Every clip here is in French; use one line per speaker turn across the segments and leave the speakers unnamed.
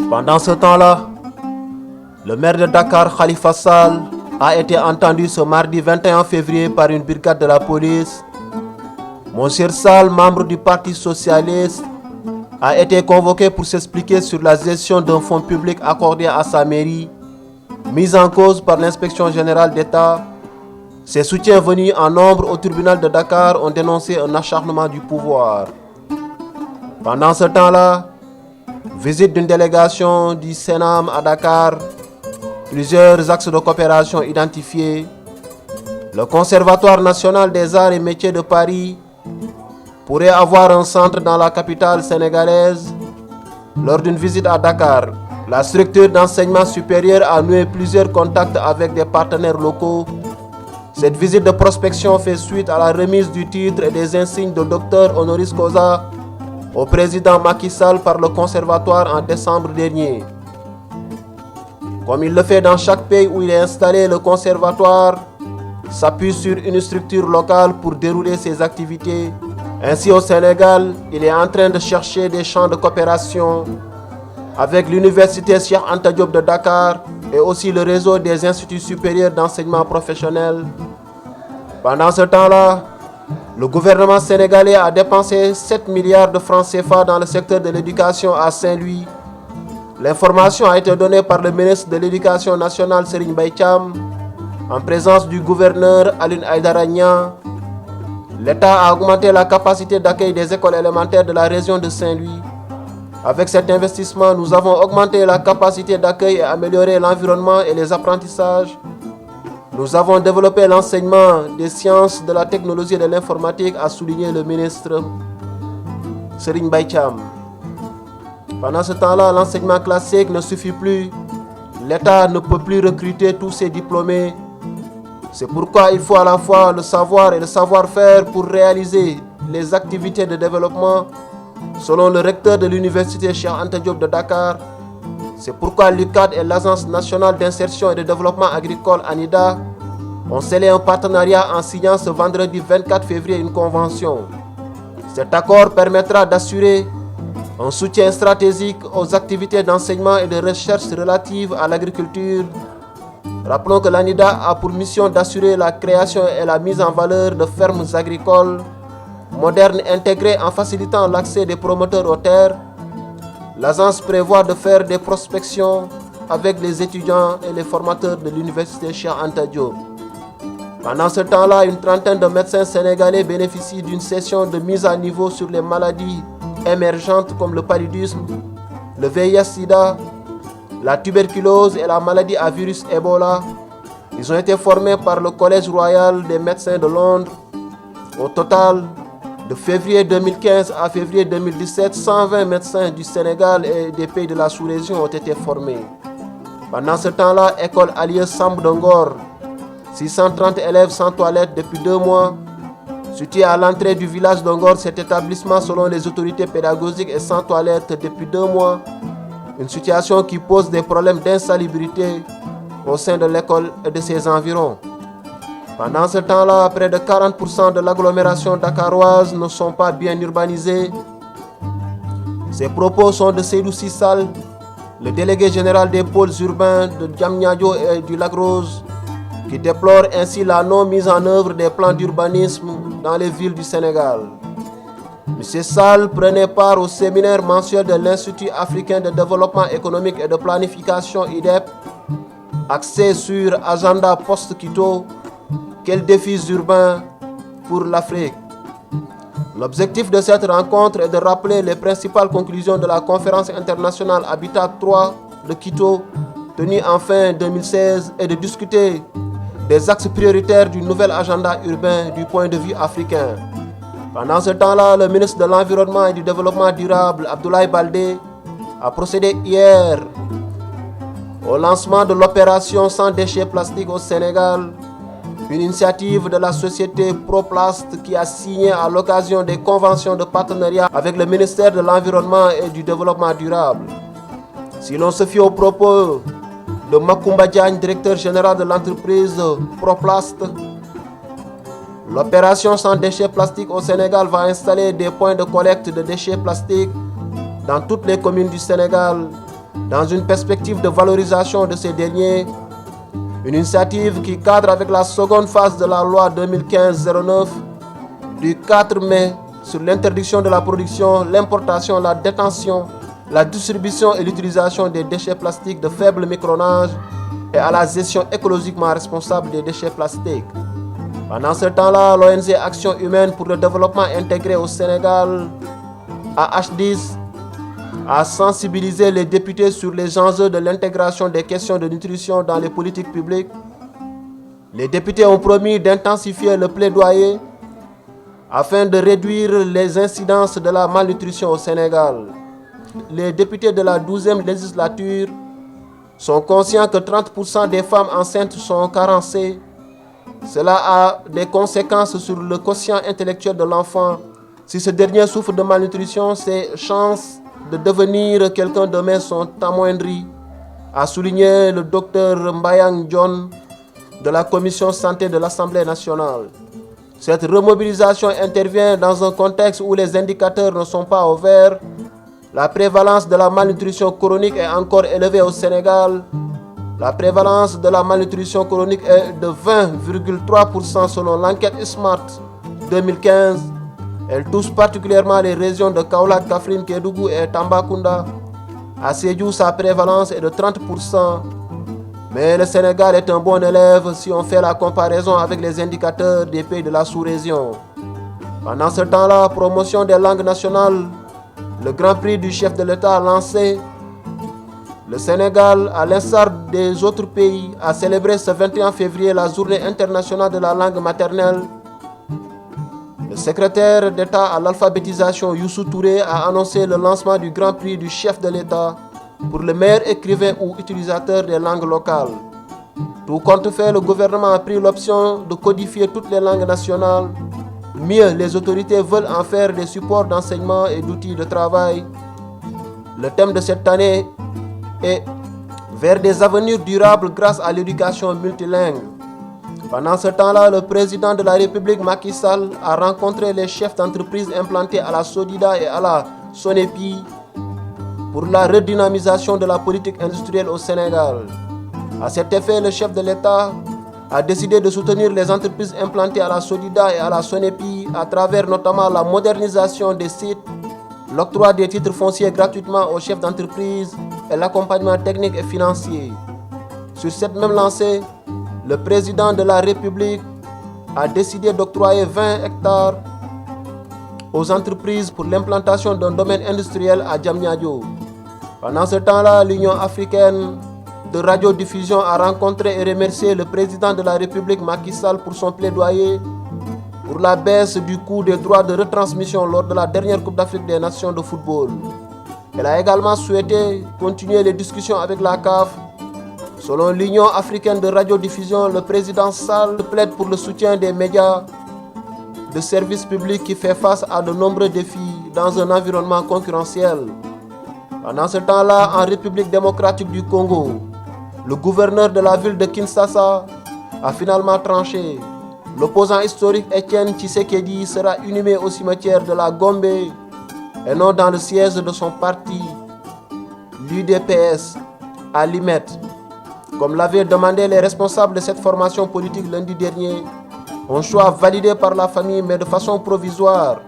Pendant ce temps-là, le maire de Dakar, Khalifa Sall, a été entendu ce mardi 21 février par une brigade de la police. Monsieur Sall, membre du Parti socialiste, a été convoqué pour s'expliquer sur la gestion d'un fonds public accordé à sa mairie, mise en cause par l'inspection générale d'État. Ses soutiens venus en nombre au tribunal de Dakar ont dénoncé un acharnement du pouvoir. Pendant ce temps-là, visite d'une délégation du Sénam à Dakar, plusieurs axes de coopération identifiés, le Conservatoire national des arts et métiers de Paris pourrait avoir un centre dans la capitale sénégalaise. Lors d'une visite à Dakar, la structure d'enseignement supérieur a noué plusieurs contacts avec des partenaires locaux. Cette visite de prospection fait suite à la remise du titre et des insignes de docteur honoris causa au président Macky Sall par le Conservatoire en décembre dernier. Comme il le fait dans chaque pays où il est installé, le Conservatoire s'appuie sur une structure locale pour dérouler ses activités. Ainsi, au Sénégal, il est en train de chercher des champs de coopération avec l'université Cheikh Anta Diop de Dakar et aussi le réseau des instituts supérieurs d'enseignement professionnel. Pendant ce temps-là, le gouvernement sénégalais a dépensé 7 milliards de francs CFA dans le secteur de l'éducation à Saint-Louis. L'information a été donnée par le ministre de l'Éducation nationale Serigne Mbaye Thiam en présence du gouverneur Alioune Aïdara Niang. L'État a augmenté la capacité d'accueil des écoles élémentaires de la région de Saint-Louis. Avec cet investissement, nous avons augmenté la capacité d'accueil et amélioré l'environnement et les apprentissages. Nous avons développé l'enseignement des sciences, de la technologie et de l'informatique, a souligné le ministre Serigne Mbaye Thiam. Pendant ce temps-là, l'enseignement classique ne suffit plus. L'État ne peut plus recruter tous ses diplômés. C'est pourquoi il faut à la fois le savoir et le savoir-faire pour réaliser les activités de développement. Selon le recteur de l'université Cheikh Anta Diop de Dakar, c'est pourquoi l'UCAD et l'Agence nationale d'insertion et de développement agricole ANIDA ont scellé un partenariat en signant ce vendredi 24 février une convention. Cet accord permettra d'assurer un soutien stratégique aux activités d'enseignement et de recherche relatives à l'agriculture. Rappelons que l'ANIDA a pour mission d'assurer la création et la mise en valeur de fermes agricoles modernes intégrées en facilitant l'accès des promoteurs aux terres. L'agence prévoit de faire des prospections avec les étudiants et les formateurs de l'université Cheikh Anta Diop. Pendant ce temps-là, une trentaine de médecins sénégalais bénéficient d'une session de mise à niveau sur les maladies émergentes comme le paludisme, le VIH-Sida, la tuberculose et la maladie à virus Ebola. Ils ont été formés par le Collège royal des médecins de Londres. Au total, de février 2015 à février 2017, 120 médecins du Sénégal et des pays de la sous-région ont été formés. Pendant ce temps-là, école Alieu Samb de Ngor, 630 élèves sans toilette depuis 2 mois. Situé à l'entrée du village de Ngor, cet établissement, selon les autorités pédagogiques, est sans toilette depuis 2 mois. Une situation qui pose des problèmes d'insalubrité au sein de l'école et de ses environs. Pendant ce temps-là, près de 40% de l'agglomération dakaroise ne sont pas bien urbanisés. Ces propos sont de Seydou Sissal, le délégué général des pôles urbains de Diamniadio et du Lac Rose, qui déplore ainsi la non-mise en œuvre des plans d'urbanisme dans les villes du Sénégal. M. Sall prenait part au séminaire mensuel de l'Institut africain de développement économique et de planification IDEP, axé sur Agenda Post-Quito, quels défis urbains pour l'Afrique. L'objectif de cette rencontre est de rappeler les principales conclusions de la conférence internationale Habitat 3 de Quito, tenue en fin 2016, et de discuter des axes prioritaires du nouvel agenda urbain du point de vue africain. Pendant ce temps-là, le ministre de l'Environnement et du Développement durable, Abdoulaye Baldé, a procédé hier au lancement de l'opération Sans déchets plastiques au Sénégal, une initiative de la société ProPlast qui a signé à l'occasion des conventions de partenariat avec le ministère de l'Environnement et du Développement durable. Si l'on se fie aux propos de Macoumba Diagne, directeur général de l'entreprise ProPlast, l'opération Sans déchets plastiques au Sénégal va installer des points de collecte de déchets plastiques dans toutes les communes du Sénégal dans une perspective de valorisation de ces derniers. Une initiative qui cadre avec la seconde phase de la loi 2015-09 du 4 mai sur l'interdiction de la production, l'importation, la détention, la distribution et l'utilisation des déchets plastiques de faible micronage et à la gestion écologiquement responsable des déchets plastiques. Pendant ce temps-là, l'ONG Action Humaine pour le Développement Intégré au Sénégal, AH10, a sensibilisé les députés sur les enjeux de l'intégration des questions de nutrition dans les politiques publiques. Les députés ont promis d'intensifier le plaidoyer afin de réduire les incidences de la malnutrition au Sénégal. Les députés de la 12e législature sont conscients que 30% des femmes enceintes sont carencées. Cela a des conséquences sur le quotient intellectuel de l'enfant. Si ce dernier souffre de malnutrition, ses chances de devenir quelqu'un demain sont amoindries, a souligné le docteur Mbayang John de la Commission santé de l'Assemblée nationale. Cette remobilisation intervient dans un contexte où les indicateurs ne sont pas au vert. La prévalence de la malnutrition chronique est encore élevée au Sénégal. La prévalence de la malnutrition chronique est de 20,3% selon l'enquête Smart 2015. Elle touche particulièrement les régions de Kaolack, Kaffrine, Kédougou et Tambacounda. À Sédhiou, sa prévalence est de 30%. Mais le Sénégal est un bon élève si on fait la comparaison avec les indicateurs des pays de la sous-région. Pendant ce temps-là, promotion des langues nationales, le Grand Prix du chef de l'État lancé. Le Sénégal, à l'instar des autres pays, a célébré ce 21 février la journée internationale de la langue maternelle. Le secrétaire d'État à l'alphabétisation Youssou Touré a annoncé le lancement du Grand Prix du chef de l'État pour le meilleur écrivain ou utilisateur des langues locales. Tout compte fait, le gouvernement a pris l'option de codifier toutes les langues nationales. Mieux, les autorités veulent en faire des supports d'enseignement et d'outils de travail. Le thème de cette année est vers des avenirs durables grâce à l'éducation multilingue. Pendant ce temps-là, le président de la République, Macky Sall, a rencontré les chefs d'entreprise implantés à la Sodida et à la Sonepi pour la redynamisation de la politique industrielle au Sénégal. À cet effet, le chef de l'État a décidé de soutenir les entreprises implantées à la Sodida et à la Sonepi à travers notamment la modernisation des sites, l'octroi des titres fonciers gratuitement aux chefs d'entreprise et l'accompagnement technique et financier. Sur cette même lancée, le président de la République a décidé d'octroyer 20 hectares aux entreprises pour l'implantation d'un domaine industriel à Diamniadio. Pendant ce temps-là, l'Union africaine de radiodiffusion a rencontré et remercié le président de la République Macky Sall pour son plaidoyer pour la baisse du coût des droits de retransmission lors de la dernière Coupe d'Afrique des Nations de football. Elle a également souhaité continuer les discussions avec la CAF. Selon l'Union africaine de radiodiffusion, le président Sall plaide pour le soutien des médias de services publics qui fait face à de nombreux défis dans un environnement concurrentiel. Pendant ce temps-là, en République démocratique du Congo, le gouverneur de la ville de Kinshasa a finalement tranché. L'opposant historique Étienne Tshisekedi sera inhumé au cimetière de la Gombe et non dans le siège de son parti, l'UDPS, à Limet, comme l'avaient demandé les responsables de cette formation politique lundi dernier. Un choix validé par la famille mais de façon provisoire.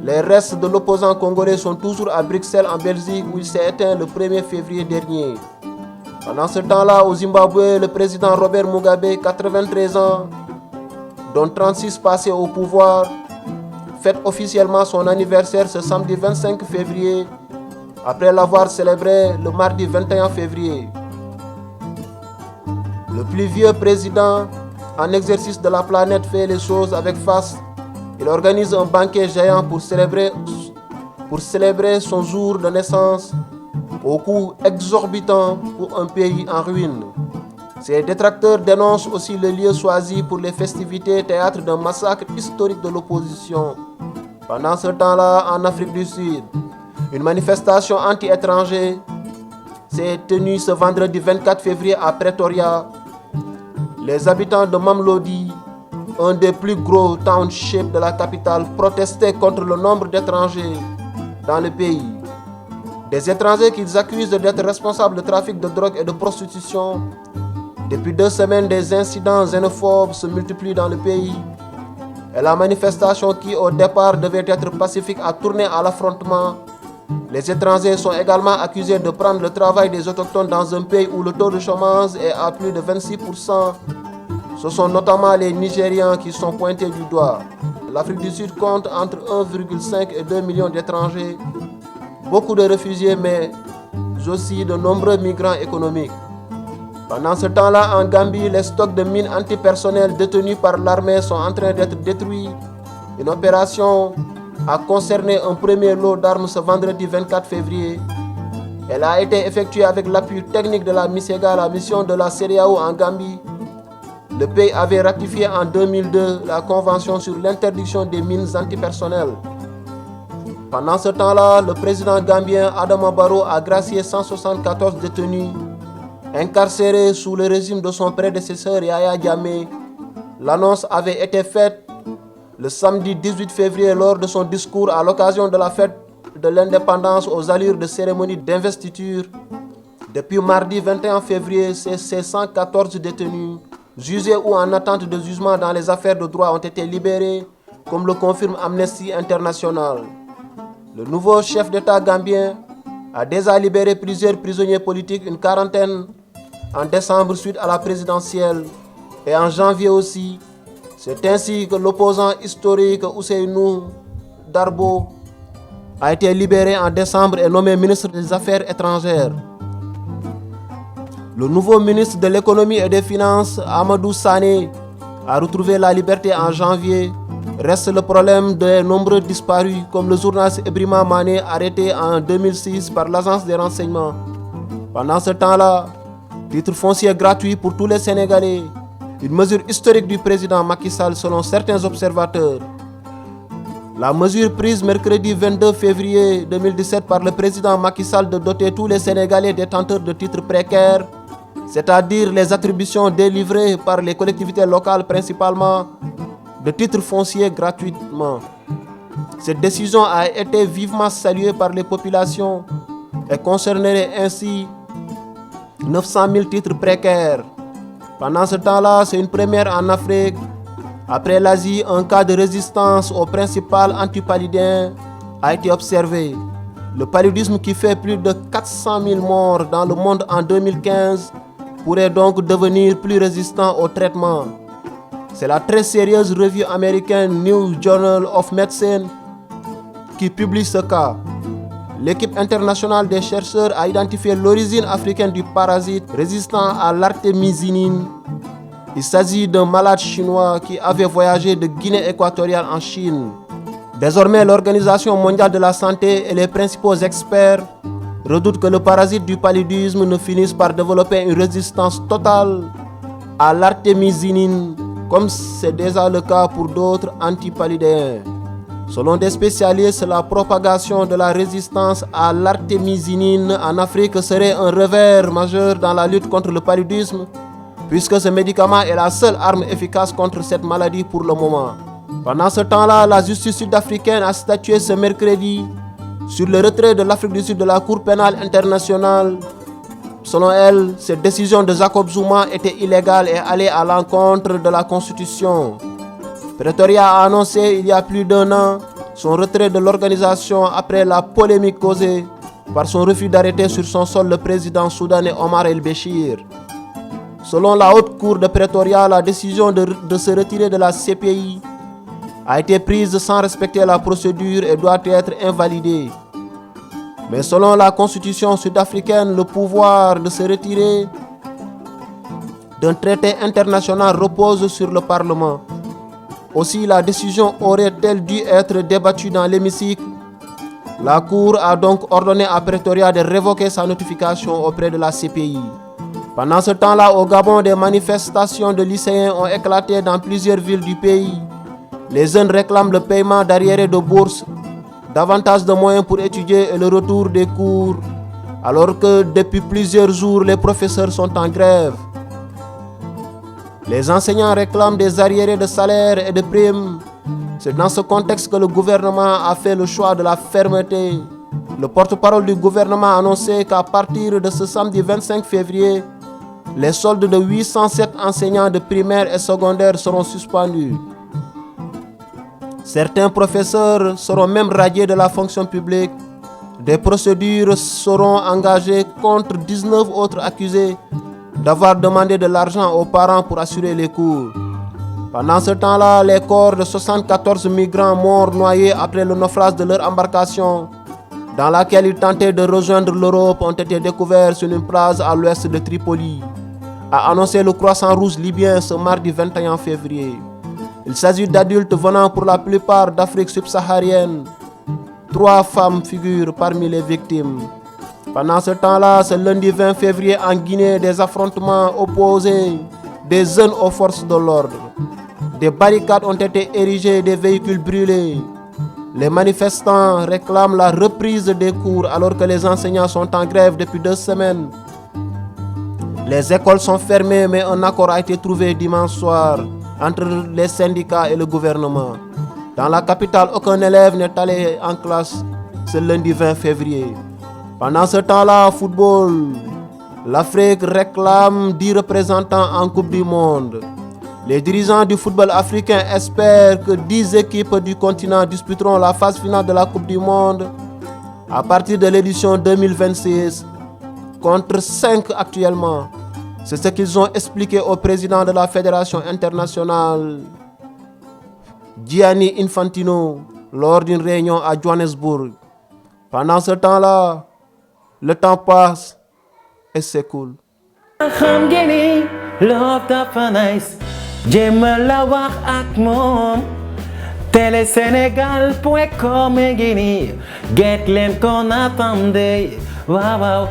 Les restes de l'opposant congolais sont toujours à Bruxelles en Belgique où il s'est éteint le 1er février dernier. Pendant ce temps-là, au Zimbabwe, le président Robert Mugabe, 93 ans, dont 36 passés au pouvoir, fête officiellement son anniversaire ce samedi 25 février, après l'avoir célébré le mardi 21 février. Le plus vieux président en exercice de la planète fait les choses avec face. Il organise un banquet géant pour célébrer son jour de naissance au coût exorbitant pour un pays en ruine. Ses détracteurs dénoncent aussi le lieu choisi pour les festivités, théâtre d'un massacre historique de l'opposition. Pendant ce temps-là, en Afrique du Sud, une manifestation anti-étranger s'est tenue ce vendredi 24 février à Pretoria. Les habitants de Mamlodi, un des plus gros townships de la capitale, protestaient contre le nombre d'étrangers dans le pays. Des étrangers qu'ils accusent d'être responsables de trafic de drogue et de prostitution. Depuis 2 semaines, des incidents xénophobes se multiplient dans le pays. Et la manifestation qui au départ devait être pacifique a tourné à l'affrontement. Les étrangers sont également accusés de prendre le travail des autochtones dans un pays où le taux de chômage est à plus de 26%. Ce sont notamment les Nigérians qui sont pointés du doigt. L'Afrique du Sud compte entre 1,5 et 2 millions d'étrangers, beaucoup de réfugiés mais aussi de nombreux migrants économiques. Pendant ce temps-là, en Gambie, les stocks de mines antipersonnelles détenus par l'armée sont en train d'être détruits. Une opération a concerné un premier lot d'armes ce vendredi 24 février. Elle a été effectuée avec l'appui technique de la MISEGA, la mission de la CEDEAO en Gambie. Le pays avait ratifié en 2002 la Convention sur l'interdiction des mines antipersonnelles. Pendant ce temps-là, le président gambien Adama Barrow a gracié 174 détenus incarcérés sous le régime de son prédécesseur Yahya Jammeh. L'annonce avait été faite le samedi 18 février lors de son discours à l'occasion de la fête de l'indépendance aux allures de cérémonie d'investiture. Depuis mardi 21 février, ces 114 détenus, jugés ou en attente de jugement dans les affaires de droit, ont été libérés, comme le confirme Amnesty International. Le nouveau chef d'État gambien a déjà libéré plusieurs prisonniers politiques, une quarantaine en décembre suite à la présidentielle et en janvier aussi. C'est ainsi que l'opposant historique Ousseynou Darbo a été libéré en décembre et nommé ministre des Affaires étrangères. Le nouveau ministre de l'économie et des finances, Amadou Sané, a retrouvé la liberté en janvier. Reste le problème des nombreux disparus, comme le journaliste Ebrima Mané, arrêté en 2006 par l'agence des renseignements. Pendant ce temps-là, titre foncier gratuit pour tous les Sénégalais, une mesure historique du président Macky Sall selon certains observateurs. La mesure prise mercredi 22 février 2017 par le président Macky Sall de doter tous les Sénégalais détenteurs de titres précaires, c'est-à-dire les attributions délivrées par les collectivités locales principalement, de titres fonciers gratuitement. Cette décision a été vivement saluée par les populations et concernerait ainsi 900 000 titres précaires. Pendant ce temps-là, c'est une première en Afrique. Après l'Asie, un cas de résistance au principal antipaludien a été observé. Le paludisme, qui fait plus de 400 000 morts dans le monde en 2015, pourrait donc devenir plus résistant au traitement. C'est la très sérieuse revue américaine New Journal of Medicine qui publie ce cas. L'équipe internationale des chercheurs a identifié l'origine africaine du parasite résistant à l'artémisinine. Il s'agit d'un malade chinois qui avait voyagé de Guinée équatoriale en Chine. Désormais, l'Organisation mondiale de la santé et les principaux experts redoutent que le parasite du paludisme ne finisse par développer une résistance totale à l'artémisinine, comme c'est déjà le cas pour d'autres antipaludéens. Selon des spécialistes, la propagation de la résistance à l'artémisinine en Afrique serait un revers majeur dans la lutte contre le paludisme, puisque ce médicament est la seule arme efficace contre cette maladie pour le moment. Pendant ce temps-là, la justice sud-africaine a statué ce mercredi sur le retrait de l'Afrique du Sud de la Cour pénale internationale. Selon elle, cette décision de Jacob Zuma était illégale et allait à l'encontre de la Constitution. Pretoria a annoncé il y a plus d'1 an son retrait de l'organisation après la polémique causée par son refus d'arrêter sur son sol le président soudanais Omar el-Béchir. Selon la haute cour de Pretoria, la décision de se retirer de la CPI a été prise sans respecter la procédure et doit être invalidée. Mais selon la constitution sud-africaine, le pouvoir de se retirer d'un traité international repose sur le Parlement. Aussi, la décision aurait-elle dû être débattue dans l'hémicycle? La Cour a donc ordonné à Pretoria de révoquer sa notification auprès de la CPI. Pendant ce temps-là, au Gabon, des manifestations de lycéens ont éclaté dans plusieurs villes du pays. Les jeunes réclament le paiement d'arriérés de bourse, davantage de moyens pour étudier et le retour des cours, alors que depuis plusieurs jours, les professeurs sont en grève. Les enseignants réclament des arriérés de salaire et de primes. C'est dans ce contexte que le gouvernement a fait le choix de la fermeté. Le porte-parole du gouvernement a annoncé qu'à partir de ce samedi 25 février, les soldes de 807 enseignants de primaire et secondaire seront suspendus. Certains professeurs seront même radiés de la fonction publique. Des procédures seront engagées contre 19 autres accusés d'avoir demandé de l'argent aux parents pour assurer les cours. Pendant ce temps-là, les corps de 74 migrants morts noyés après le naufrage de leur embarcation, dans laquelle ils tentaient de rejoindre l'Europe, ont été découverts sur une plage à l'ouest de Tripoli, a annoncé le Croissant Rouge libyen ce mardi 21 février. Il s'agit d'adultes venant pour la plupart d'Afrique subsaharienne. 3 femmes figurent parmi les victimes. Pendant ce temps-là, ce lundi 20 février en Guinée, des affrontements opposés des jeunes aux forces de l'ordre. Des barricades ont été érigées, des véhicules brûlés. Les manifestants réclament la reprise des cours alors que les enseignants sont en grève depuis 2 semaines. Les écoles sont fermées, mais un accord a été trouvé dimanche soir entre les syndicats et le gouvernement. Dans la capitale, aucun élève n'est allé en classe ce lundi 20 février. Pendant ce temps-là, football, l'Afrique réclame 10 représentants en Coupe du Monde. Les dirigeants du football africain espèrent que 10 équipes du continent disputeront la phase finale de la Coupe du Monde à partir de l'édition 2026, contre 5 actuellement. C'est ce qu'ils ont expliqué au président de la Fédération internationale, Gianni Infantino, lors d'une réunion à Johannesburg. Pendant ce temps-là, le temps passe et s'écoule.
Telesenegal.com get leen ko natande waaw waaw